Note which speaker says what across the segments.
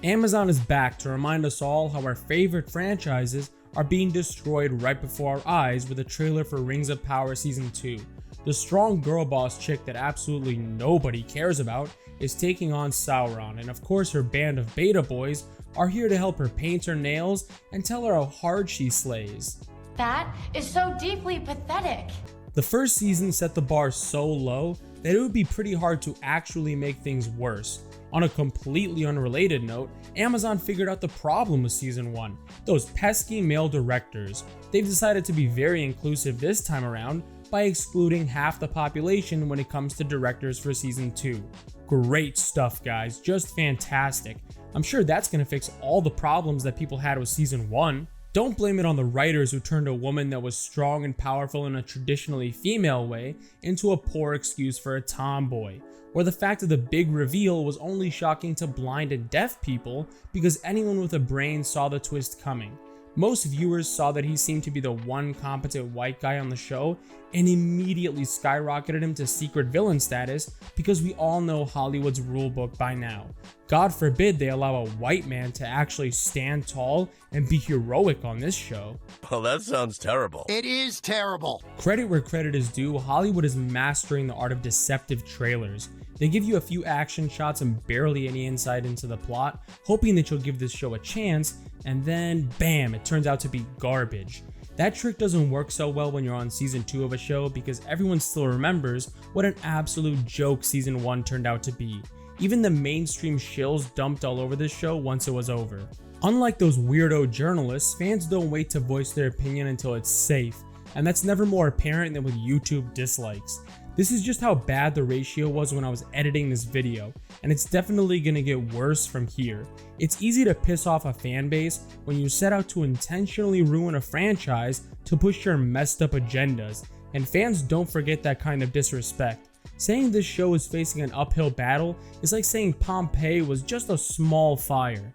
Speaker 1: Amazon is back to remind us all how our favorite franchises are being destroyed right before our eyes with a trailer for Rings of Power Season 2. The strong girl boss chick that absolutely nobody cares about is taking on Sauron, and of course her band of beta boys are here to help her paint her nails and tell her how hard she slays.
Speaker 2: That is so deeply pathetic.
Speaker 1: The first season set the bar so low that it would be pretty hard to actually make things worse. On a completely unrelated note, Amazon figured out the problem with Season 1, those pesky male directors. They've decided to be very inclusive this time around by excluding half the population when it comes to directors for Season 2. Great stuff, guys, just fantastic. I'm sure that's going to fix all the problems that people had with Season 1. Don't blame it on the writers who turned a woman that was strong and powerful in a traditionally female way into a poor excuse for a tomboy, or the fact that the big reveal was only shocking to blind and deaf people because anyone with a brain saw the twist coming. Most viewers saw that he seemed to be the one competent white guy on the show and immediately skyrocketed him to secret villain status because we all know Hollywood's rulebook by now. God forbid they allow a white man to actually stand tall and be heroic on this show.
Speaker 3: Well, that sounds terrible.
Speaker 4: It is terrible.
Speaker 1: Credit where credit is due, Hollywood is mastering the art of deceptive trailers. They give you a few action shots and barely any insight into the plot, hoping that you'll give this show a chance, and then bam, it turns out to be garbage. That trick doesn't work so well when you're on Season 2 of a show because everyone still remembers what an absolute joke Season 1 turned out to be. Even the mainstream shills dumped all over this show once it was over. Unlike those weirdo journalists, fans don't wait to voice their opinion until it's safe, and that's never more apparent than with YouTube dislikes. This is just how bad the ratio was when I was editing this video, and it's definitely gonna get worse from here. It's easy to piss off a fan base when you set out to intentionally ruin a franchise to push your messed up agendas, and fans don't forget that kind of disrespect. Saying this show is facing an uphill battle is like saying Pompeii was just a small fire.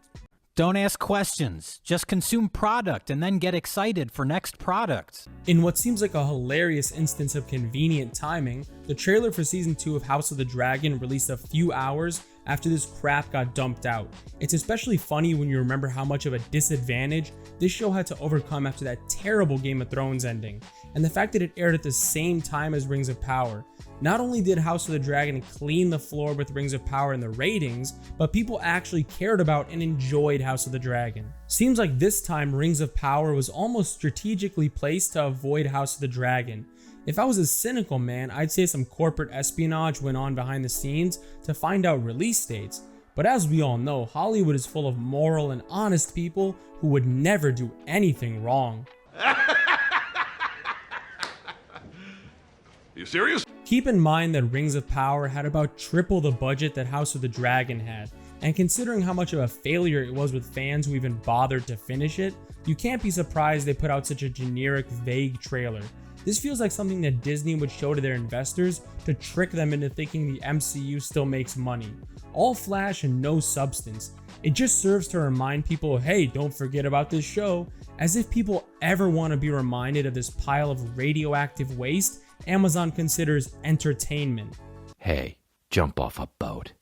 Speaker 5: Don't ask questions, just consume product and then get excited for next product.
Speaker 1: In what seems like a hilarious instance of convenient timing, the trailer for Season 2 of House of the Dragon released a few hours after this crap got dumped out. It's especially funny when you remember how much of a disadvantage this show had to overcome after that terrible Game of Thrones ending, and the fact that it aired at the same time as Rings of Power. Not only did House of the Dragon clean the floor with Rings of Power in the ratings, but people actually cared about and enjoyed House of the Dragon. Seems like this time Rings of Power was almost strategically placed to avoid House of the Dragon. If I was a cynical man, I'd say some corporate espionage went on behind the scenes to find out release dates. But as we all know, Hollywood is full of moral and honest people who would never do anything wrong.
Speaker 3: You serious?
Speaker 1: Keep in mind that Rings of Power had about triple the budget that House of the Dragon had, and considering how much of a failure it was with fans who even bothered to finish it, you can't be surprised they put out such a generic, vague trailer. This feels like something that Disney would show to their investors to trick them into thinking the MCU still makes money. All flash and no substance. It just serves to remind people, hey, don't forget about this show, as if people ever want to be reminded of this pile of radioactive waste Amazon considers entertainment.
Speaker 6: Hey, jump off a boat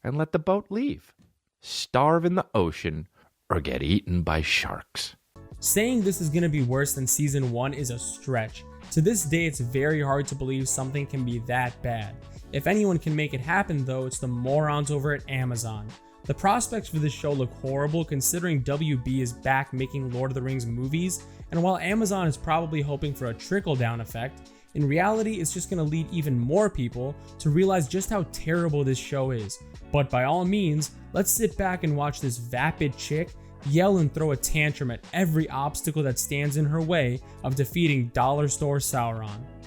Speaker 6: and let the boat leave. Starve in the ocean or get eaten by sharks.
Speaker 1: Saying this is going to be worse than Season 1 is a stretch. To this day, it's very hard to believe something can be that bad. If anyone can make it happen though, it's the morons over at Amazon. The prospects for this show look horrible considering WB is back making Lord of the Rings movies, and while Amazon is probably hoping for a trickle-down effect, in reality it's just going to lead even more people to realize just how terrible this show is. But by all means, let's sit back and watch this vapid chick yell and throw a tantrum at every obstacle that stands in her way of defeating Dollar Store Sauron.